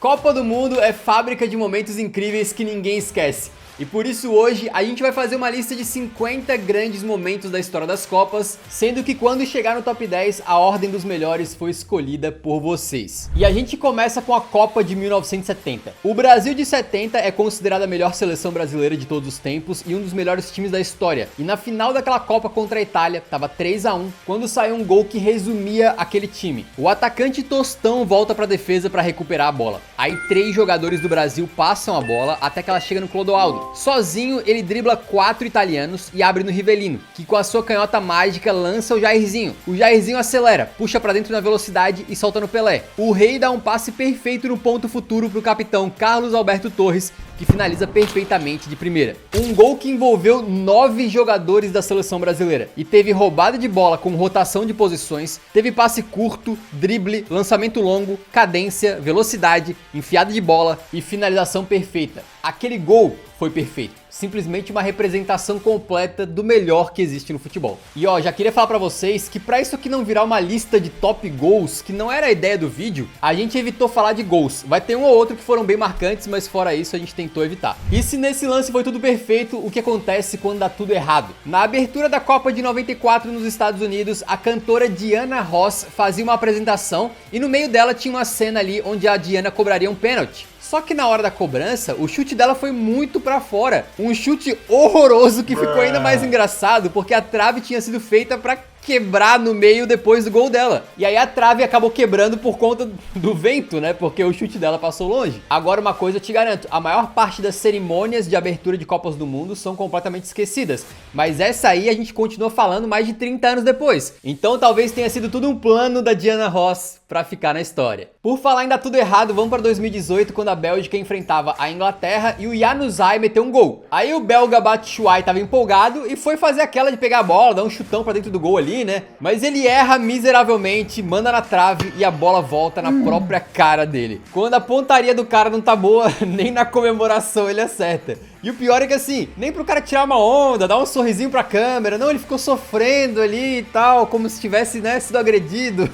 Copa do Mundo é fábrica de momentos incríveis que ninguém esquece. E por isso hoje a gente vai fazer uma lista de 50 grandes momentos da história das Copas, sendo que quando chegar no top 10, a ordem dos melhores foi escolhida por vocês. E a gente começa com a Copa de 1970. O Brasil de 70 é considerado a melhor seleção brasileira de todos os tempos e um dos melhores times da história. E na final daquela Copa contra a Itália, tava 3-1, quando saiu um gol que resumia aquele time. O atacante Tostão volta pra defesa pra recuperar a bola. Aí 3 jogadores do Brasil passam a bola até que ela chega no Clodoaldo. Sozinho, ele dribla 4 italianos e abre no Rivelino, que com a sua canhota mágica lança o Jairzinho. O Jairzinho acelera, puxa pra dentro na velocidade e solta no Pelé. O Rei dá um passe perfeito no ponto futuro pro capitão Carlos Alberto Torres, que finaliza perfeitamente de primeira. Um gol que envolveu 9 jogadores da seleção brasileira e teve roubada de bola com rotação de posições, teve passe curto, drible, lançamento longo, cadência, velocidade, enfiada de bola e finalização perfeita. Aquele gol foi perfeito. Simplesmente uma representação completa do melhor que existe no futebol. E ó, já queria falar pra vocês que pra isso aqui não virar uma lista de top gols, que não era a ideia do vídeo, a gente evitou falar de gols. Vai ter um ou outro que foram bem marcantes, mas fora isso a gente tentou evitar. E se nesse lance foi tudo perfeito, o que acontece quando dá tudo errado? Na abertura da Copa de 94 nos Estados Unidos, a cantora Diana Ross fazia uma apresentação e no meio dela tinha uma cena ali onde a Diana cobraria um pênalti. Só que na hora da cobrança, o chute dela foi muito pra fora. Um chute horroroso que ficou ainda mais engraçado, porque a trave tinha sido feita pra quebrar no meio depois do gol dela. E aí a trave acabou quebrando por conta do vento, né? Porque o chute dela passou longe. Agora uma coisa eu te garanto, a maior parte das cerimônias de abertura de Copas do Mundo são completamente esquecidas. Mas essa aí a gente continua falando mais de 30 anos depois. Então talvez tenha sido tudo um plano da Diana Ross pra ficar na história. Por falar em dar tudo errado, vamos pra 2018, quando a Bélgica enfrentava a Inglaterra e o Januzaj meteu um gol. Aí o belga Batshuayi tava empolgado e foi fazer aquela de pegar a bola, dar um chutão pra dentro do gol ali, né? Mas ele erra miseravelmente, manda na trave e a bola volta na própria cara dele. Quando a pontaria do cara não tá boa, nem na comemoração ele acerta. E o pior é que assim, nem pro cara tirar uma onda, dar um sorrisinho pra câmera, não, ele ficou sofrendo ali e tal, como se tivesse, né, sido agredido.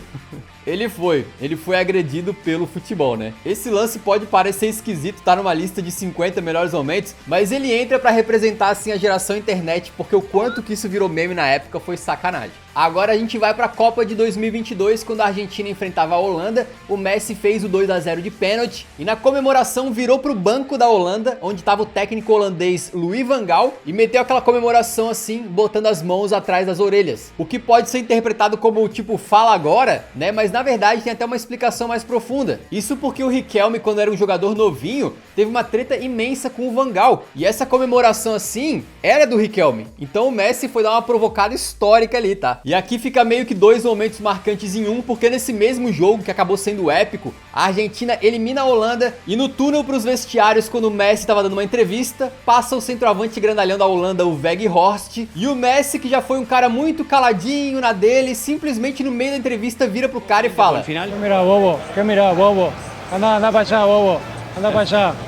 Ele foi agredido pelo futebol, né? Esse lance pode parecer esquisito, tá numa lista de 50 melhores momentos, mas ele entra pra representar assim a geração internet, porque o quanto que isso virou meme na época foi sacanagem. Agora a gente vai pra Copa de 2022, quando a Argentina enfrentava a Holanda, o Messi fez o 2-0 de pênalti e na comemoração virou pro banco da Holanda, onde tava o técnico holandês Louis van Gaal, e meteu aquela comemoração assim, botando as mãos atrás das orelhas. O que pode ser interpretado como tipo, fala agora, né? Mas na verdade tem até uma explicação mais profunda. Isso porque o Riquelme, quando era um jogador novinho, teve uma treta imensa com o Van Gaal. E essa comemoração assim, era do Riquelme. Então o Messi foi dar uma provocada histórica ali, tá? E aqui fica meio que 2 momentos marcantes em um, porque nesse mesmo jogo, que acabou sendo épico, a Argentina elimina a Holanda e no túnel pros vestiários, quando o Messi tava dando uma entrevista, passa o centroavante grandalhão da Holanda, o Weghorst, e o Messi, que já foi um cara muito caladinho na dele, simplesmente no meio da entrevista vira pro cara e fala: Mira, bobo, que mira, bobo, anda pra allá, bobo.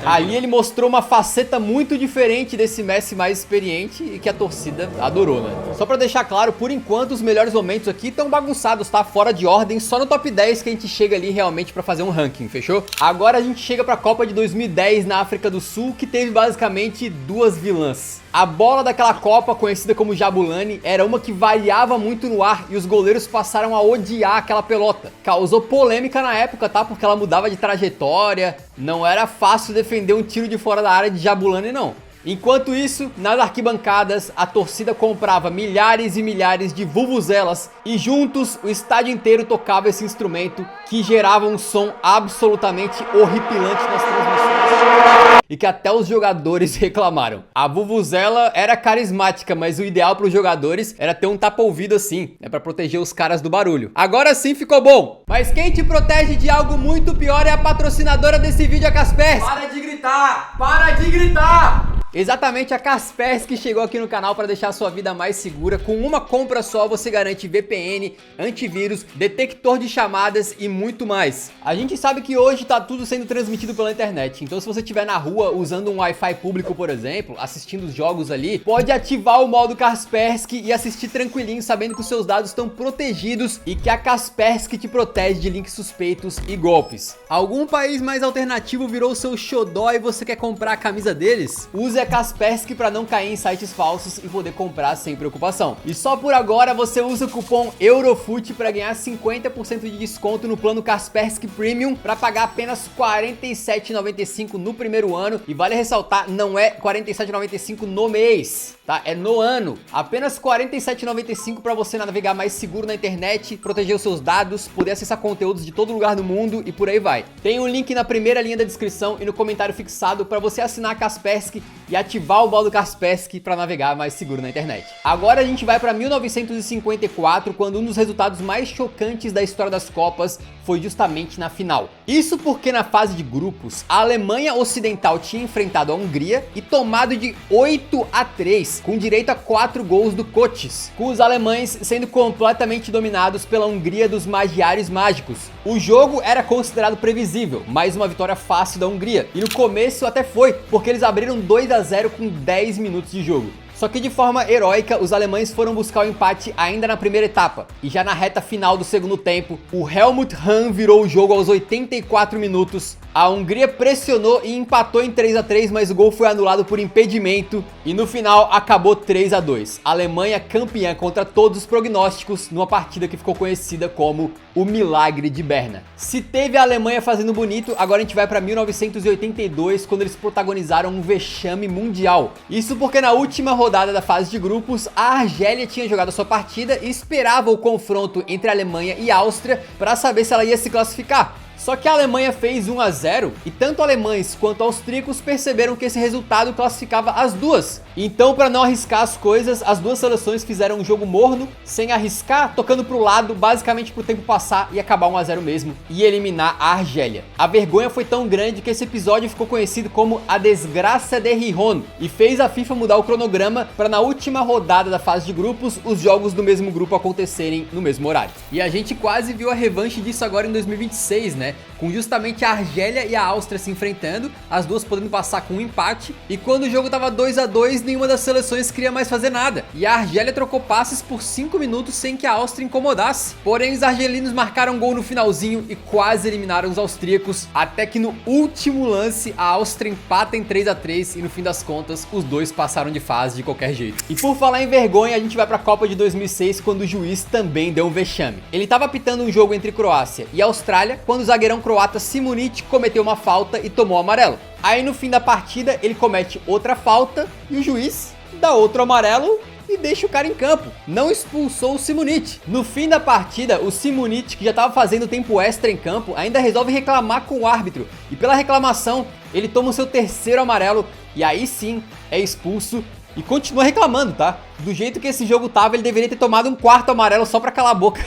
Ali ele mostrou uma faceta muito diferente desse Messi mais experiente e que a torcida adorou, né? Só pra deixar claro, por enquanto os melhores momentos aqui estão bagunçados, tá? Fora de ordem, só no top 10 que a gente chega ali realmente pra fazer um ranking, fechou? Agora a gente chega pra Copa de 2010 na África do Sul, que teve basicamente 2 vilãs. A bola daquela Copa, conhecida como Jabulani, era uma que variava muito no ar e os goleiros passaram a odiar aquela pelota. Causou polêmica na época, tá? Porque ela mudava de trajetória, não era fácil defender um tiro de fora da área de Jabulani, não. Enquanto isso, nas arquibancadas, a torcida comprava milhares e milhares de vuvuzelas e juntos o estádio inteiro tocava esse instrumento que gerava um som absolutamente horripilante nas transmissões e que até os jogadores reclamaram. A vuvuzela era carismática, mas o ideal para os jogadores era ter um tapa-ouvido assim, né, para proteger os caras do barulho. Agora sim ficou bom. Mas quem te protege de algo muito pior é a patrocinadora desse vídeo, a Kaspersky. Para de gritar! Para de gritar! Exatamente, a Kaspersky chegou aqui no canal para deixar a sua vida mais segura. Com uma compra só você garante VPN, antivírus, detector de chamadas e muito mais. A gente sabe que hoje tá tudo sendo transmitido pela internet, então se você estiver na rua usando um Wi-Fi público, por exemplo, assistindo os jogos ali, pode ativar o modo Kaspersky e assistir tranquilinho, sabendo que os seus dados estão protegidos e que a Kaspersky te protege de links suspeitos e golpes. Algum país mais alternativo virou seu xodó e você quer comprar a camisa deles? Use a Kaspersky para não cair em sites falsos e poder comprar sem preocupação. E só por agora você usa o cupom EUROFUT para ganhar 50% de desconto no plano Kaspersky Premium para pagar apenas R$ 47,95 no primeiro ano. E vale ressaltar, não é R$ 47,95 no mês, tá? É no ano. Apenas R$ 47,95 para você navegar mais seguro na internet, proteger os seus dados, poder acessar conteúdos de todo lugar do mundo e por aí vai. Tem um link na primeira linha da descrição e no comentário fixado para você assinar a Kaspersky e ativar o modo Kaspersky para navegar mais seguro na internet. Agora a gente vai para 1954, quando um dos resultados mais chocantes da história das Copas foi justamente na final. Isso porque na fase de grupos, a Alemanha Ocidental tinha enfrentado a Hungria e tomado de 8-3, com direito a 4 gols do Coates, com os alemães sendo completamente dominados pela Hungria dos Magiares Mágicos. O jogo era considerado previsível, mais uma vitória fácil da Hungria, e no começo até foi, porque eles abriram 2-0 com 10 minutos de jogo. Só que de forma heróica, os alemães foram buscar o empate ainda na primeira etapa. E já na reta final do segundo tempo, o Helmut Hahn virou o jogo aos 84 minutos. A Hungria pressionou e empatou em 3-3, mas o gol foi anulado por impedimento. E no final acabou 3-2. A Alemanha campeã contra todos os prognósticos, numa partida que ficou conhecida como o Milagre de Berna. Se teve a Alemanha fazendo bonito, agora a gente vai para 1982, quando eles protagonizaram um vexame mundial. Isso porque na última rodada da fase de grupos, a Argélia tinha jogado a sua partida e esperava o confronto entre a Alemanha e a Áustria para saber se ela ia se classificar. Só que a Alemanha fez 1-0 e tanto alemães quanto austríacos perceberam que esse resultado classificava as duas. Então, para não arriscar as coisas, as duas seleções fizeram um jogo morno, sem arriscar, tocando pro lado, basicamente pro tempo passar e acabar 1-0 mesmo e eliminar a Argélia. A vergonha foi tão grande que esse episódio ficou conhecido como a Desgraça de Gijón e fez a FIFA mudar o cronograma para na última rodada da fase de grupos, os jogos do mesmo grupo acontecerem no mesmo horário. E a gente quase viu a revanche disso agora em 2026, né? Com justamente a Argélia e a Áustria se enfrentando, as duas podendo passar com um empate, e quando o jogo tava 2-2, nenhuma das seleções queria mais fazer nada, e a Argélia trocou passes por 5 minutos sem que a Áustria incomodasse. Porém, os argelinos marcaram gol no finalzinho e quase eliminaram os austríacos, até que no último lance a Áustria empata em 3-3 e no fim das contas os dois passaram de fase de qualquer jeito. E por falar em vergonha, a gente vai pra Copa de 2006, quando o juiz também deu um vexame. Ele tava apitando um jogo entre Croácia e Austrália, quando o zagueirão croata Simunic cometeu uma falta e tomou amarelo. Aí no fim da partida ele comete outra falta e o juiz dá outro amarelo e deixa o cara em campo. Não expulsou o Simunic. No fim da partida, o Simunic, que já estava fazendo tempo extra em campo, ainda resolve reclamar com o árbitro. E pela reclamação, ele toma o seu terceiro amarelo e aí sim é expulso. E continua reclamando, tá? Do jeito que esse jogo tava, ele deveria ter tomado um quarto amarelo só pra calar a boca.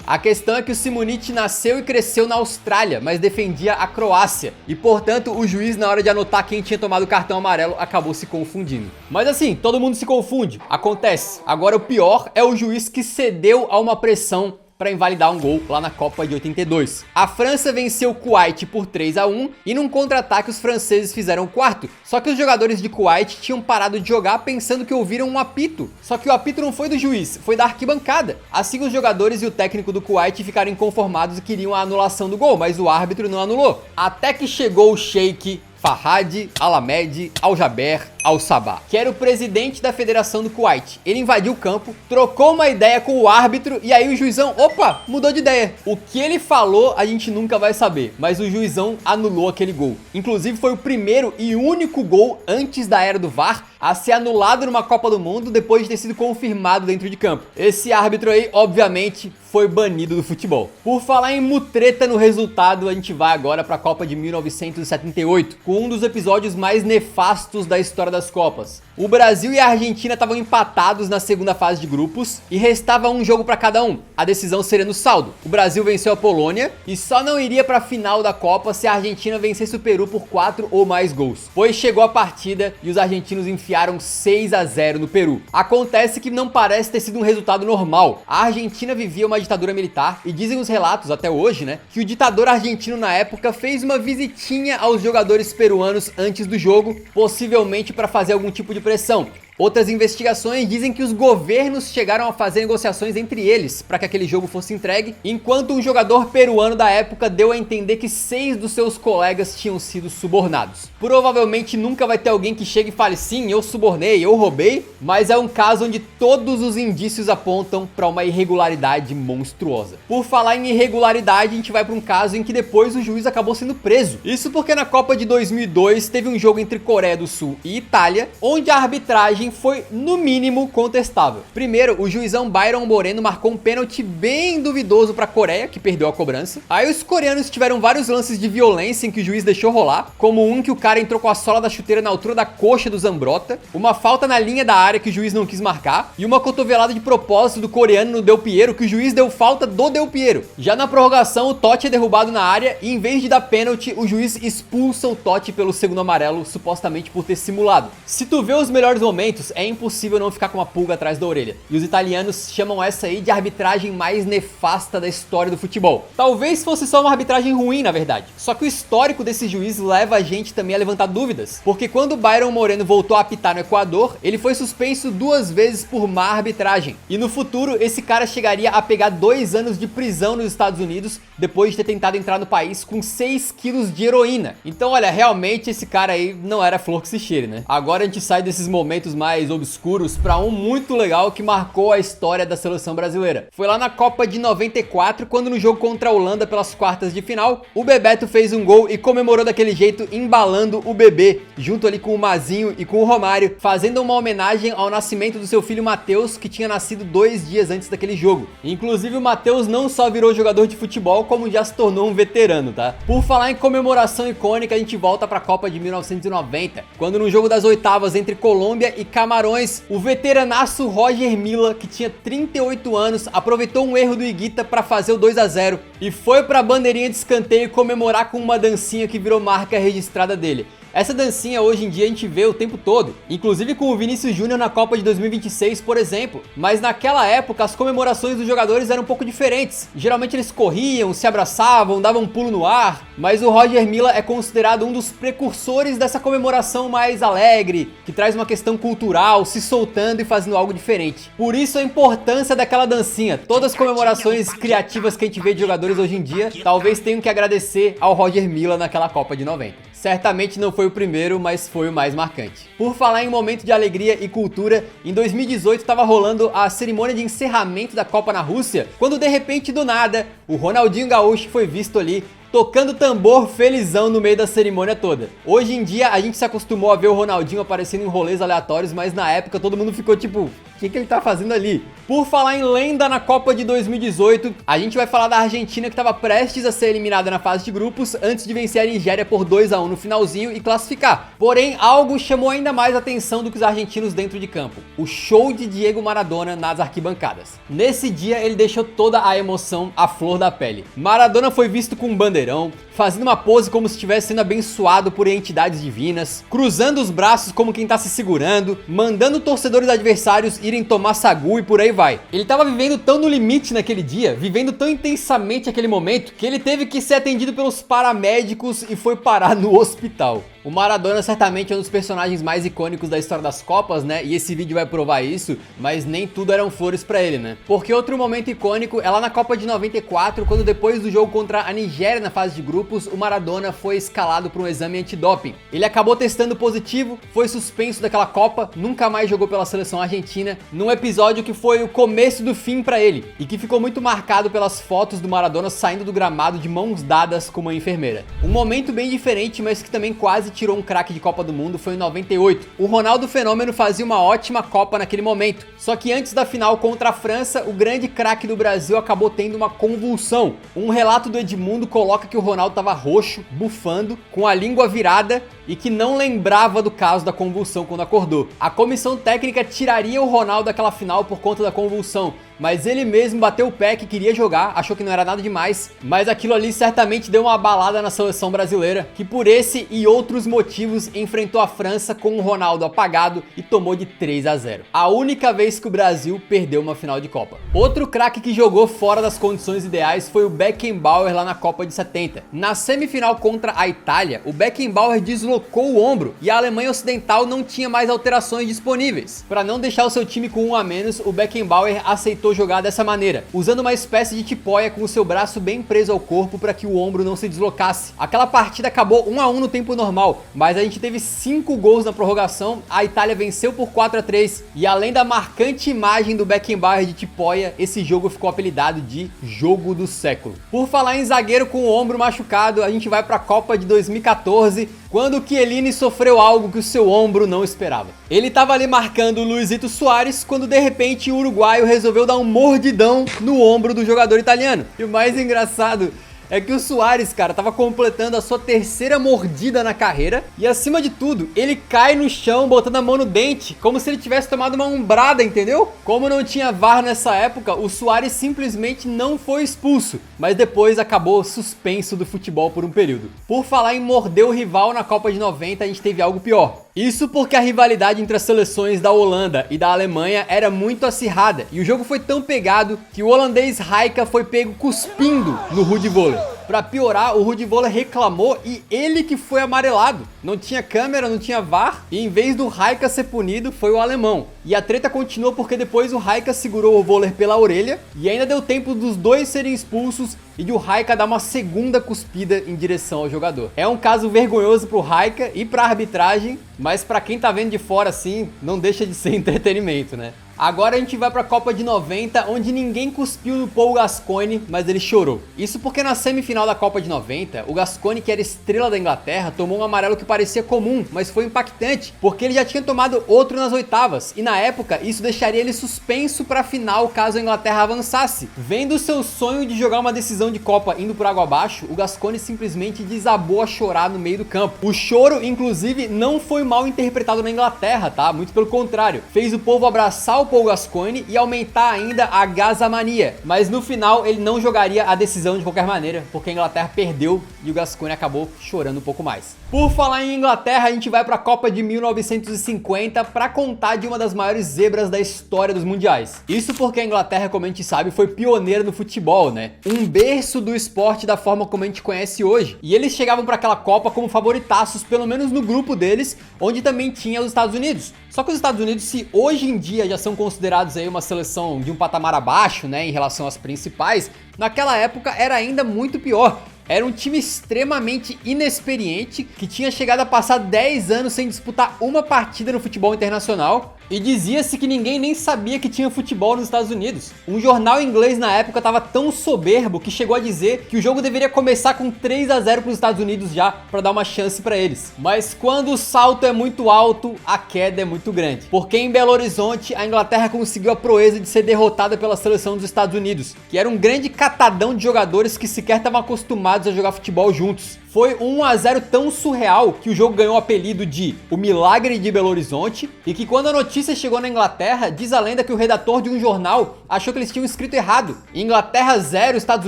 A questão é que o Simunic nasceu e cresceu na Austrália, mas defendia a Croácia. E portanto, o juiz, na hora de anotar quem tinha tomado o cartão amarelo, acabou se confundindo. Mas assim, todo mundo se confunde, acontece. Agora o pior é o juiz que cedeu a uma pressão para invalidar um gol lá na Copa de 82. A França venceu o Kuwait por 3-1 e num contra-ataque os franceses fizeram o quarto. Só que os jogadores de Kuwait tinham parado de jogar pensando que ouviram um apito. Só que o apito não foi do juiz, foi da arquibancada. Assim os jogadores e o técnico do Kuwait ficaram inconformados e queriam a anulação do gol, mas o árbitro não anulou. Até que chegou o Sheikh Fahad Al-Ahmed Al-Jaber Al-Sabah, que era o presidente da Federação do Kuwait. Ele invadiu o campo, trocou uma ideia com o árbitro e aí o juizão, opa, mudou de ideia. O que ele falou a gente nunca vai saber, mas o juizão anulou aquele gol. Inclusive foi o primeiro e único gol antes da era do VAR a ser anulado numa Copa do Mundo depois de ter sido confirmado dentro de campo. Esse árbitro aí, obviamente, foi banido do futebol. Por falar em mutreta no resultado, a gente vai agora para a Copa de 1978, com um dos episódios mais nefastos da história das Copas. O Brasil e a Argentina estavam empatados na segunda fase de grupos e restava um jogo para cada um, a decisão seria no saldo. O Brasil venceu a Polônia e só não iria para a final da Copa se a Argentina vencesse o Peru por 4 ou mais gols, pois chegou a partida e os argentinos enfiaram 6-0 no Peru. Acontece que não parece ter sido um resultado normal. A Argentina vivia uma ditadura militar e dizem os relatos até hoje, né, que o ditador argentino na época fez uma visitinha aos jogadores peruanos antes do jogo, possivelmente para fazer algum tipo de pressão. Outras investigações dizem que os governos chegaram a fazer negociações entre eles para que aquele jogo fosse entregue, enquanto um jogador peruano da época deu a entender que 6 dos seus colegas tinham sido subornados. Provavelmente nunca vai ter alguém que chegue e fale sim, eu subornei, eu roubei, mas é um caso onde todos os indícios apontam para uma irregularidade monstruosa. Por falar em irregularidade, a gente vai para um caso em que depois o juiz acabou sendo preso. Isso porque na Copa de 2002 teve um jogo entre Coreia do Sul e Itália, onde a arbitragem foi no mínimo contestável. Primeiro, o juizão Byron Moreno marcou um pênalti bem duvidoso para a Coreia, que perdeu a cobrança. Aí os coreanos tiveram vários lances de violência em que o juiz deixou rolar, como um que o cara entrou com a sola da chuteira na altura da coxa do Zambrota, uma falta na linha da área que o juiz não quis marcar, e uma cotovelada de propósito do coreano no Del Piero, que o juiz deu falta do Del Piero. Já na prorrogação, o Totti é derrubado na área e em vez de dar pênalti, o juiz expulsa o Totti pelo segundo amarelo, supostamente por ter simulado. Se tu vê os melhores momentos, é impossível não ficar com uma pulga atrás da orelha. E os italianos chamam essa aí de arbitragem mais nefasta da história do futebol. Talvez fosse só uma arbitragem ruim, na verdade. Só que o histórico desse juiz leva a gente também a levantar dúvidas. Porque quando o Byron Moreno voltou a apitar no Equador, ele foi suspenso 2 vezes por má arbitragem. E no futuro, esse cara chegaria a pegar 2 anos de prisão nos Estados Unidos, depois de ter tentado entrar no país com 6 quilos de heroína. Então, olha, realmente esse cara aí não era flor que se cheire, né? Agora a gente sai desses momentos mais obscuros para um muito legal que marcou a história da seleção brasileira. Foi lá na Copa de 94, quando no jogo contra a Holanda pelas quartas de final, o Bebeto fez um gol e comemorou daquele jeito, embalando o bebê, junto ali com o Mazinho e com o Romário, fazendo uma homenagem ao nascimento do seu filho Matheus, que tinha nascido 2 dias antes daquele jogo. Inclusive o Matheus não só virou jogador de futebol, como já se tornou um veterano, tá? Por falar em comemoração icônica, a gente volta para a Copa de 1990, quando no jogo das oitavas entre Colômbia e Camarões, o veteranaço Roger Milla, que tinha 38 anos, aproveitou um erro do Higuita para fazer o 2-0 e foi para a bandeirinha de escanteio comemorar com uma dancinha que virou marca registrada dele. Essa dancinha hoje em dia a gente vê o tempo todo, inclusive com o Vinícius Júnior na Copa de 2026, por exemplo. Mas naquela época as comemorações dos jogadores eram um pouco diferentes. Geralmente eles corriam, se abraçavam, davam um pulo no ar, mas o Roger Milla é considerado um dos precursores dessa comemoração mais alegre, que traz uma questão cultural, se soltando e fazendo algo diferente. Por isso a importância daquela dancinha. Todas as comemorações criativas que a gente vê de jogadores hoje em dia, talvez tenham que agradecer ao Roger Milla naquela Copa de 90. Certamente não foi o primeiro, mas foi o mais marcante. Por falar em momento de alegria e cultura, em 2018 estava rolando a cerimônia de encerramento da Copa na Rússia, quando de repente do nada, o Ronaldinho Gaúcho foi visto ali tocando tambor felizão no meio da cerimônia toda. Hoje em dia a gente se acostumou a ver o Ronaldinho aparecendo em rolês aleatórios, mas na época todo mundo ficou tipo, o que ele tá fazendo ali? Por falar em lenda na Copa de 2018, a gente vai falar da Argentina que estava prestes a ser eliminada na fase de grupos antes de vencer a Nigéria por 2-1 no finalzinho e classificar. Porém, algo chamou ainda mais atenção do que os argentinos dentro de campo: o show de Diego Maradona nas arquibancadas. Nesse dia ele deixou toda a emoção à flor da pele. Maradona foi visto com um bandeirão, fazendo uma pose como se estivesse sendo abençoado por entidades divinas, cruzando os braços como quem tá se segurando, mandando torcedores adversários irem tomar sagu e por aí vai. Ele tava vivendo tão no limite naquele dia, vivendo tão intensamente aquele momento, que ele teve que ser atendido pelos paramédicos e foi parar no hospital. O Maradona certamente é um dos personagens mais icônicos da história das Copas, né? E esse vídeo vai provar isso, mas nem tudo eram flores pra ele, né? Porque outro momento icônico é lá na Copa de 94, quando depois do jogo contra a Nigéria na fase de grupos, o Maradona foi escalado para um exame antidoping. Ele acabou testando positivo, foi suspenso daquela Copa, nunca mais jogou pela seleção argentina, num episódio que foi o começo do fim pra ele, e que ficou muito marcado pelas fotos do Maradona saindo do gramado de mãos dadas com uma enfermeira. Um momento bem diferente, mas que também quase tirou um craque de Copa do Mundo foi em 98. O Ronaldo Fenômeno fazia uma ótima Copa naquele momento. Só que antes da final contra a França, o grande craque do Brasil acabou tendo uma convulsão. Um relato do Edmundo coloca que o Ronaldo estava roxo, bufando, com a língua virada e que não lembrava do caso da convulsão quando acordou. A comissão técnica tiraria o Ronaldo daquela final por conta da convulsão, mas ele mesmo bateu o pé que queria jogar, achou que não era nada demais, mas aquilo ali certamente deu uma abalada na seleção brasileira, que por esse e outros motivos enfrentou a França com o Ronaldo apagado e tomou de 3-0. A única vez que o Brasil perdeu uma final de Copa. Outro craque que jogou fora das condições ideais foi o Beckenbauer lá na Copa de 70. Na semifinal contra a Itália, o Beckenbauer deslocou o ombro e a Alemanha Ocidental não tinha mais alterações disponíveis. Para não deixar o seu time com um a menos, o Beckenbauer aceitou jogar dessa maneira, usando uma espécie de tipóia com o seu braço bem preso ao corpo para que o ombro não se deslocasse. Aquela partida acabou 1-1 no tempo normal, mas a gente teve 5 gols na prorrogação, a Itália venceu por 4-3 e além da marcante imagem do Beckenbauer de tipóia, esse jogo ficou apelidado de Jogo do Século. Por falar em zagueiro com o ombro machucado, a gente vai para a Copa de 2014, quando o Chiellini sofreu algo que o seu ombro não esperava. Ele estava ali marcando o Luizito Soares, quando de repente o uruguaio resolveu dar um mordidão no ombro do jogador italiano. E o mais engraçado é que o Soares, cara, tava completando a sua 3ª mordida na carreira e acima de tudo, ele cai no chão botando a mão no dente, como se ele tivesse tomado uma umbrada, entendeu? Como não tinha VAR nessa época, o Soares simplesmente não foi expulso, mas depois acabou suspenso do futebol por um período. Por falar em morder o rival na Copa de 90, a gente teve algo pior. Isso porque a rivalidade entre as seleções da Holanda e da Alemanha era muito acirrada e o jogo foi tão pegado que o holandês Rijka foi pego cuspindo no Ruud Völler. Pra piorar, o Ruud Völler reclamou e ele que foi amarelado. Não tinha câmera, não tinha VAR e em vez do Rijka ser punido, foi o alemão. E a treta continuou porque depois o Rijka segurou o Völler pela orelha e ainda deu tempo dos dois serem expulsos e de o Rijka dar uma segunda cuspida em direção ao jogador. É um caso vergonhoso pro Rijka e pra arbitragem, mas pra quem tá vendo de fora assim, não deixa de ser entretenimento, né? Agora a gente vai pra Copa de 90, onde ninguém cuspiu no Paul Gascoigne, mas ele chorou. Isso porque na semifinal da Copa de 90, o Gascoigne, que era estrela da Inglaterra, tomou um amarelo que parecia comum, mas foi impactante, porque ele já tinha tomado outro nas oitavas, e na época isso deixaria ele suspenso pra final caso a Inglaterra avançasse. Vendo seu sonho de jogar uma decisão de Copa indo por água abaixo, o Gascoigne simplesmente desabou a chorar no meio do campo. O choro, inclusive, não foi mal interpretado na Inglaterra, tá? Muito pelo contrário, fez o povo abraçar o Paul Gascoigne e aumentar ainda a gasamania, mas no final ele não jogaria a decisão de qualquer maneira, porque a Inglaterra perdeu e o Gascoigne acabou chorando um pouco mais. Por falar em Inglaterra, a gente vai para a Copa de 1950 para contar de uma das maiores zebras da história dos mundiais. Isso porque a Inglaterra, como a gente sabe, foi pioneira no futebol, né? Um berço do esporte da forma como a gente conhece hoje. E eles chegavam para aquela Copa como favoritaços, pelo menos no grupo deles, onde também tinha os Estados Unidos. Só que os Estados Unidos, se hoje em dia já são considerados aí uma seleção de um patamar abaixo, né, em relação às principais, naquela época era ainda muito pior. Era um time extremamente inexperiente, que tinha chegado a passar 10 anos sem disputar uma partida no futebol internacional, e dizia-se que ninguém nem sabia que tinha futebol nos Estados Unidos. Um jornal inglês na época estava tão soberbo que chegou a dizer que o jogo deveria começar com 3-0 para os Estados Unidos já, para dar uma chance para eles. Mas quando o salto é muito alto, a queda é muito grande. Porque em Belo Horizonte, a Inglaterra conseguiu a proeza de ser derrotada pela seleção dos Estados Unidos, que era um grande catadão de jogadores que sequer estavam acostumados a jogar futebol juntos. Foi um 1-0 tão surreal que o jogo ganhou o apelido de O Milagre de Belo Horizonte, e que quando a notícia chegou na Inglaterra, diz a lenda que o redator de um jornal achou que eles tinham escrito errado. Inglaterra 0, Estados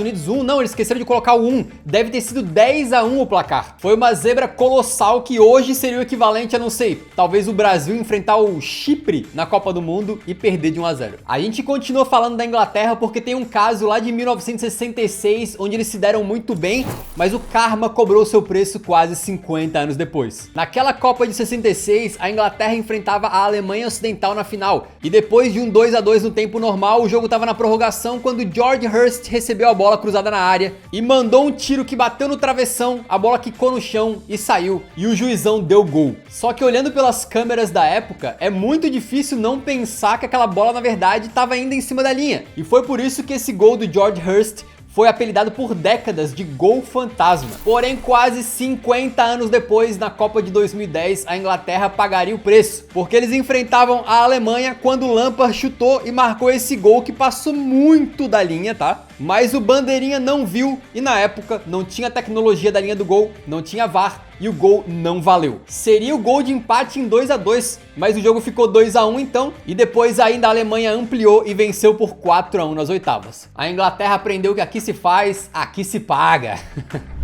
Unidos 1, não, eles esqueceram de colocar o 1. Deve ter sido 10-1 o placar. Foi uma zebra colossal que hoje seria o equivalente a, não sei, talvez o Brasil enfrentar o Chipre na Copa do Mundo e perder de 1-0. A gente continua falando da Inglaterra porque tem um caso lá de 1966, onde eles se deram muito bem, mas o karma cobrou seu preço quase 50 anos depois. Naquela Copa de 66, a Inglaterra enfrentava a Alemanha Ocidental na final, e depois de um 2-2 no tempo normal, o jogo estava na prorrogação quando George Hurst recebeu a bola cruzada na área e mandou um tiro que bateu no travessão, a bola quicou no chão e saiu, e o juizão deu gol. Só que olhando pelas câmeras da época, é muito difícil não pensar que aquela bola na verdade estava ainda em cima da linha, e foi por isso que esse gol do George Hurst foi apelidado por décadas de gol fantasma. Porém, quase 50 anos depois, na Copa de 2010, a Inglaterra pagaria o preço, porque eles enfrentavam a Alemanha quando o Lampard chutou e marcou esse gol que passou muito da linha, tá? Mas o bandeirinha não viu e na época não tinha tecnologia da linha do gol, não tinha VAR e o gol não valeu. Seria o gol de empate em 2-2, mas o jogo ficou 2-1 então, e depois ainda a Alemanha ampliou e venceu por 4-1 nas oitavas. A Inglaterra aprendeu que aqui se faz, aqui se paga.